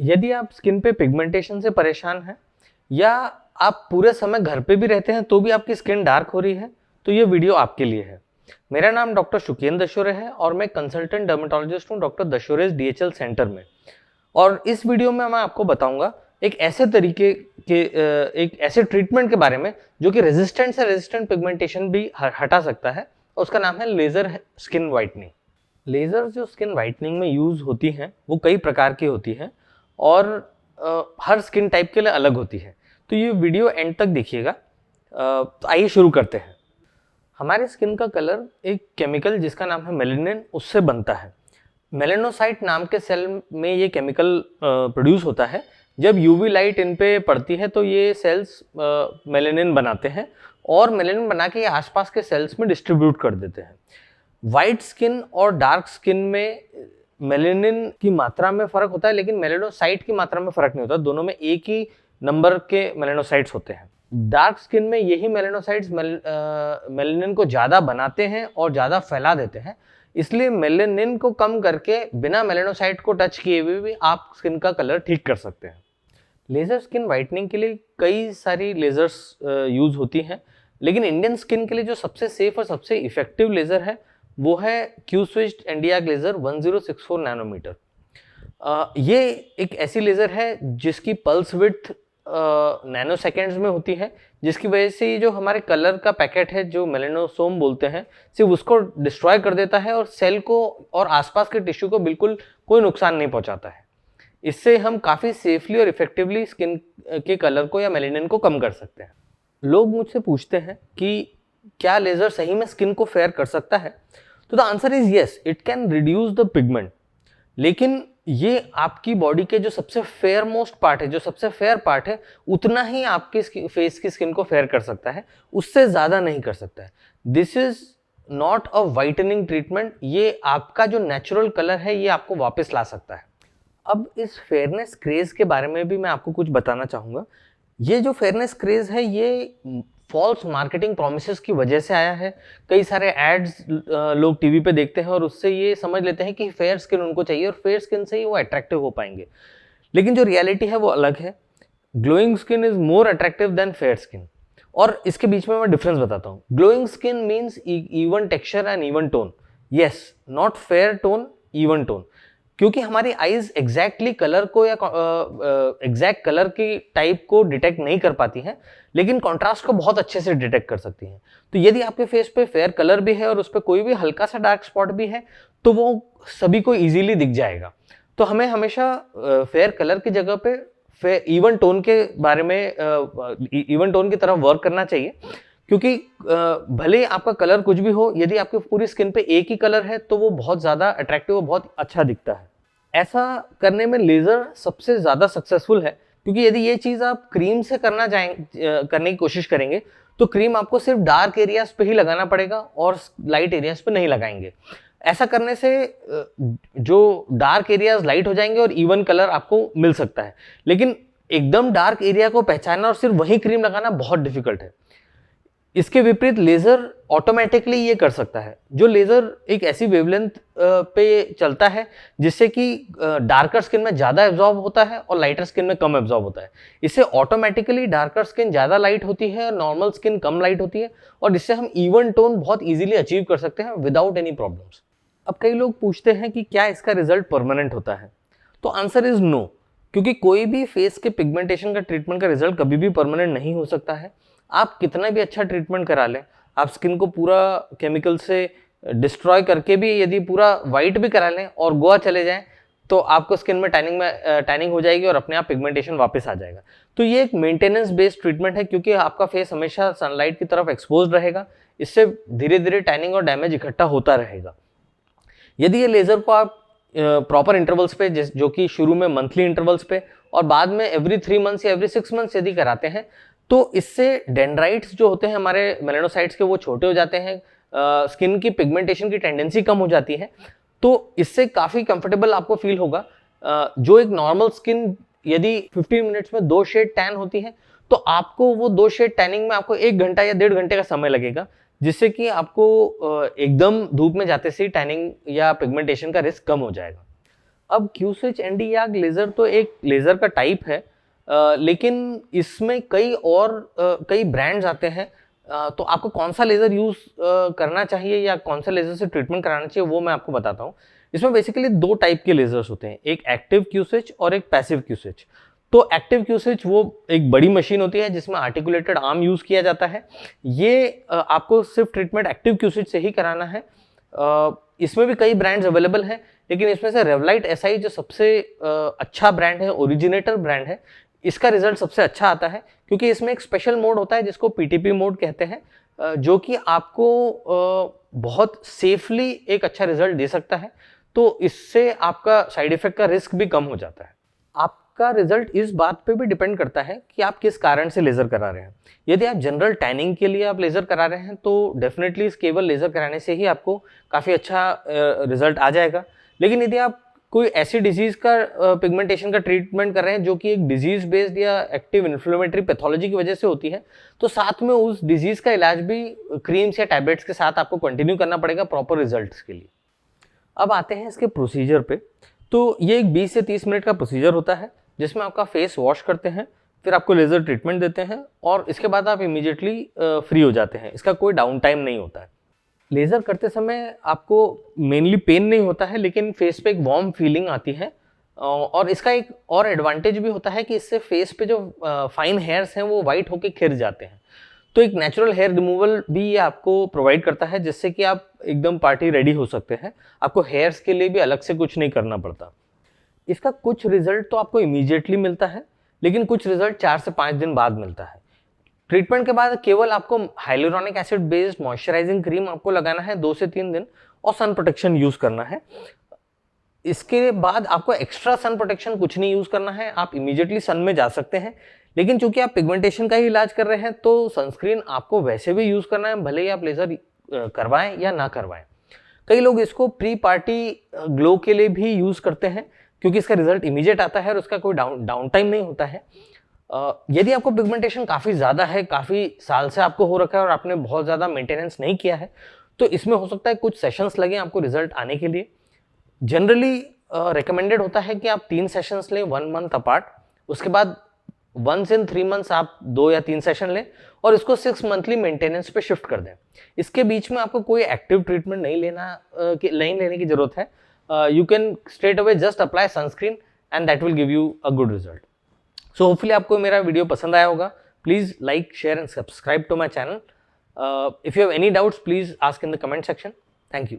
यदि आप स्किन पे पिगमेंटेशन से परेशान हैं या आप पूरे समय घर पे भी रहते हैं तो भी आपकी स्किन डार्क हो रही है तो ये वीडियो आपके लिए है। मेरा नाम डॉक्टर शुकेन दशोरे है और मैं कंसल्टेंट डर्मेटोलॉजिस्ट हूँ डॉक्टर दशोरेज डीएचएल सेंटर में। और इस वीडियो में मैं आपको बताऊंगा एक ऐसे तरीके के एक ऐसे ट्रीटमेंट के बारे में जो कि रेजिस्टेंट से रेजिस्टेंट पिगमेंटेशन भी हटा सकता है। उसका नाम है लेजर स्किन वाइटनिंग। लेजर जो स्किन वाइटनिंग में यूज होती हैं वो कई प्रकार की होती हैं और हर स्किन टाइप के लिए अलग होती है। तो ये वीडियो एंड तक देखिएगा। तो आइए शुरू करते हैं। हमारे स्किन का कलर एक केमिकल जिसका नाम है मेलेनिन उससे बनता है। मेलेनोसाइट नाम के सेल में ये केमिकल प्रोड्यूस होता है। जब यूवी लाइट इन पे पड़ती है तो ये सेल्स मेलेनिन बनाते हैं और मेलेनिन बना के ये आसपास के सेल्स में डिस्ट्रीब्यूट कर देते हैं। वाइट स्किन और डार्क स्किन में मेलेनिन की मात्रा में फर्क होता है लेकिन मेलेनोसाइट की मात्रा में फर्क नहीं होता। दोनों में एक ही नंबर के मेलेनोसाइट्स होते हैं। डार्क स्किन में यही मेलेनोसाइट्स मेलेनिन को ज़्यादा बनाते हैं और ज़्यादा फैला देते हैं। इसलिए मेलेनिन को कम करके बिना मेलेनोसाइट को टच किए हुए भी आप स्किन का कलर ठीक कर सकते हैं। लेज़र स्किन वाइटनिंग के लिए कई सारी लेज़र्स यूज़ होती हैं लेकिन इंडियन स्किन के लिए जो सबसे सेफ और सबसे इफेक्टिव लेज़र है वो है Q switched NDR laser 1064 nanometre. ये एक ऐसी लेज़र है जिसकी पल्स विड्थ नैनो सेकेंड्स में होती है, जिसकी वजह से ये जो हमारे कलर का पैकेट है जो मेलेनोसोम बोलते हैं सिर्फ उसको डिस्ट्रॉय कर देता है और सेल को और आसपास के टिश्यू को बिल्कुल कोई नुकसान नहीं पहुंचाता है। इससे हम काफ़ी सेफली और इफेक्टिवली स्किन के कलर को या मेलेनिन को कम कर सकते हैं। लोग मुझसे पूछते हैं कि क्या लेज़र सही में स्किन को फेयर कर सकता है? तो the answer is yes, it can reduce the pigment. लेकिन ये आपकी बॉडी के जो सबसे फेयर मोस्ट पार्ट है, जो सबसे फेयर पार्ट है, उतना ही आपके फेस की स्किन को फेयर कर सकता है, उससे ज़्यादा नहीं कर सकता है। This is not a whitening treatment. ये आपका जो नेचुरल कलर है ये आपको वापस ला सकता है। अब इस फेयरनेस क्रेज के बारे में भी मैं आपको कुछ बताना चाहूँगा। ये जो फेयरनेस क्रेज है ये फॉल्स मार्केटिंग प्रोमिसेस की वजह से आया है। कई सारे एड्स लोग टीवी पे देखते हैं और उससे ये समझ लेते हैं कि फेयर स्किन उनको चाहिए और फेयर स्किन से ही वो अट्रैक्टिव हो पाएंगे। लेकिन जो रियलिटी है वो अलग है। Glowing skin is more attractive than fair skin. और इसके बीच में मैं डिफरेंस बताता हूँ। Glowing skin means even texture and even tone. Yes, not fair tone, even tone. क्योंकि हमारी आईज एग्जैक्टली कलर को या एग्जैक्ट कलर की टाइप को डिटेक्ट नहीं कर पाती हैं लेकिन कॉन्ट्रास्ट को बहुत अच्छे से डिटेक्ट कर सकती हैं। तो यदि आपके फेस पे फेयर कलर भी है और उस पर कोई भी हल्का सा डार्क स्पॉट भी है तो वो सभी को इजीली दिख जाएगा। तो हमें हमेशा फेयर कलर की जगह पे इवन टोन के बारे में इवन टोन की तरफ वर्क करना चाहिए। क्योंकि भले आपका कलर कुछ भी हो, यदि आपकी पूरी स्किन पे एक ही कलर है तो वो बहुत ज़्यादा अट्रैक्टिव और बहुत अच्छा दिखता है। ऐसा करने में लेज़र सबसे ज़्यादा सक्सेसफुल है क्योंकि यदि ये चीज़ आप क्रीम से करने की कोशिश करेंगे तो क्रीम आपको सिर्फ डार्क एरियाज पे ही लगाना पड़ेगा और लाइट एरियाज पे नहीं लगाएंगे। ऐसा करने से जो डार्क एरियाज लाइट हो जाएंगे और इवन कलर आपको मिल सकता है। लेकिन एकदम डार्क एरिया को पहचानना और सिर्फ वही क्रीम लगाना बहुत डिफिकल्ट है। इसके विपरीत लेज़र ऑटोमेटिकली ये कर सकता है। जो लेज़र एक ऐसी वेवलेंथ पे चलता है जिससे कि डार्कर स्किन में ज़्यादा एब्जॉर्ब होता है और लाइटर स्किन में कम एब्जॉर्ब होता है। इससे ऑटोमेटिकली डार्कर स्किन ज़्यादा लाइट होती है और नॉर्मल स्किन कम लाइट होती है और इससे हम इवन टोन बहुत ईजिली अचीव कर सकते हैं विदाउट एनी प्रॉब्लम्स। अब कई लोग पूछते हैं कि क्या इसका रिजल्ट परमानेंट होता है? तो आंसर इज नो, क्योंकि कोई भी फेस के पिगमेंटेशन का ट्रीटमेंट का रिजल्ट कभी भी परमानेंट नहीं हो सकता है। आप कितना भी अच्छा ट्रीटमेंट करा लें, आप स्किन को पूरा केमिकल से डिस्ट्रॉय करके भी यदि पूरा वाइट भी करा लें और गोवा चले जाएं तो आपको स्किन में टैनिंग हो जाएगी और अपने आप पिगमेंटेशन वापस आ जाएगा। तो ये एक मेंटेनेंस बेस्ड ट्रीटमेंट है क्योंकि आपका फेस हमेशा सनलाइट की तरफ एक्सपोज रहेगा। इससे धीरे धीरे टैनिंग और डैमेज इकट्ठा होता रहेगा। यदि ये लेज़र को आप प्रॉपर इंटरवल्स पे, जो कि शुरू में मंथली इंटरवल्स पे और बाद में एवरी 3 मंथ्स या एवरी 6 मंथ्स यदि कराते हैं तो इससे डेंड्राइट्स जो होते हैं हमारे मेलेनोसाइट्स के वो छोटे हो जाते हैं, स्किन की पिगमेंटेशन की टेंडेंसी कम हो जाती है। तो इससे काफ़ी कंफर्टेबल आपको फील होगा। जो एक नॉर्मल स्किन यदि 15 मिनट्स में 2 शेड टैन होती है तो आपको वो 2 शेड टैनिंग में आपको 1 घंटा या 1.5 घंटे का समय लगेगा, जिससे कि आपको एकदम धूप में जाते से टैनिंग या पिगमेंटेशन का रिस्क कम हो जाएगा। अब क्यू स्विच एनडी याग लेज़र तो एक लेज़र का टाइप है, लेकिन इसमें कई ब्रांड्स आते हैं। तो आपको कौन सा लेज़र यूज़ करना चाहिए या कौन सा लेज़र से ट्रीटमेंट कराना चाहिए वो मैं आपको बताता हूँ। इसमें बेसिकली 2 टाइप के लेज़र्स होते हैं, एक एक्टिव क्यू स्विच और एक पैसिव क्यू स्विच। तो एक्टिव क्यू स्विच वो एक बड़ी मशीन होती है जिसमें आर्टिकुलेटेड आर्म यूज़ किया जाता है। ये आपको सिर्फ ट्रीटमेंट एक्टिव क्यू स्विच से ही कराना है। इसमें भी कई ब्रांड्स अवेलेबल हैं, लेकिन इसमें से रेवलाइट एसआई जो सबसे अच्छा ब्रांड है, ओरिजिनेटर ब्रांड है, इसका रिजल्ट सबसे अच्छा आता है, क्योंकि इसमें एक स्पेशल मोड होता है जिसको पीटीपी मोड कहते हैं, जो कि आपको बहुत सेफली एक अच्छा रिजल्ट दे सकता है। तो इससे आपका साइड इफेक्ट का रिस्क भी कम हो जाता है। आपका रिजल्ट इस बात पे भी डिपेंड करता है कि आप किस कारण से लेज़र करा रहे हैं। यदि आप जनरल टैनिंग के लिए आप लेज़र करा रहे हैं तो डेफिनेटली केवल लेज़र कराने से ही आपको काफ़ी अच्छा रिजल्ट आ जाएगा। लेकिन यदि आप कोई ऐसी डिजीज़ का पिगमेंटेशन का ट्रीटमेंट कर रहे हैं जो कि एक डिजीज़ बेस्ड या एक्टिव इन्फ्लेमेटरी पैथोलॉजी की वजह से होती है, तो साथ में उस डिजीज़ का इलाज भी क्रीम्स या टैबलेट्स के साथ आपको कंटिन्यू करना पड़ेगा प्रॉपर रिजल्ट्स के लिए। अब आते हैं इसके प्रोसीजर पे। तो ये एक 20 से 30 मिनट का प्रोसीजर होता है जिसमें आपका फेस वॉश करते हैं, फिर आपको लेज़र ट्रीटमेंट देते हैं और इसके बाद आप इमीडिएटली फ्री हो जाते हैं। इसका कोई डाउन टाइम नहीं होता है। लेज़र करते समय आपको मेनली पेन नहीं होता है, लेकिन फेस पे एक वार्म फीलिंग आती है। और इसका एक और एडवांटेज भी होता है कि इससे फेस पे जो फाइन हेयर्स हैं वो वाइट होके खिर जाते हैं। तो एक नेचुरल हेयर रिमूवल भी ये आपको प्रोवाइड करता है, जिससे कि आप एकदम पार्टी रेडी हो सकते हैं। आपको हेयर्स के लिए भी अलग से कुछ नहीं करना पड़ता। इसका कुछ रिजल्ट तो आपको इमीडिएटली मिलता है, लेकिन कुछ रिजल्ट 4 से 5 दिन बाद मिलता है। ट्रीटमेंट के बाद केवल आपको hyaluronic acid based moisturising cream आपको लगाना है 2 से 3 दिन और सन प्रोटेक्शन यूज करना है। इसके बाद आपको एक्स्ट्रा सन प्रोटेक्शन कुछ नहीं यूज करना है, आप इमीडिएटली सन में जा सकते हैं। लेकिन चूंकि आप पिगमेंटेशन का ही इलाज कर रहे हैं तो सनस्क्रीन आपको वैसे भी यूज करना है, भले ही आप लेजर करवाएं या ना करवाएं। कई लोग इसको प्री पार्टी ग्लो के लिए भी यूज करते हैं, क्योंकि इसका रिजल्ट इमीडिएट आता है और उसका कोई डाउन टाइम नहीं होता है। यदि आपको पिगमेंटेशन काफ़ी ज़्यादा है, काफ़ी साल से आपको हो रखा है और आपने बहुत ज़्यादा मेंटेनेंस नहीं किया है, तो इसमें हो सकता है कुछ सेशंस लगे आपको रिजल्ट आने के लिए। जनरली रिकमेंडेड होता है कि आप 3 सेशंस लें 1 मंथ अपार्ट। उसके बाद वंस इन 3 मंथ्स आप 2 या 3 सेशन लें और इसको 6 मंथली मेंटेनेंस पे शिफ्ट कर दें। इसके बीच में आपको कोई एक्टिव ट्रीटमेंट नहीं लेने की जरूरत है। You can straight away just apply sunscreen and that will give you a good result. So hopefully आपको मेरा वीडियो पसंद आया होगा। Please like, share and subscribe to my channel. If you have any doubts please ask in the comment section. Thank you.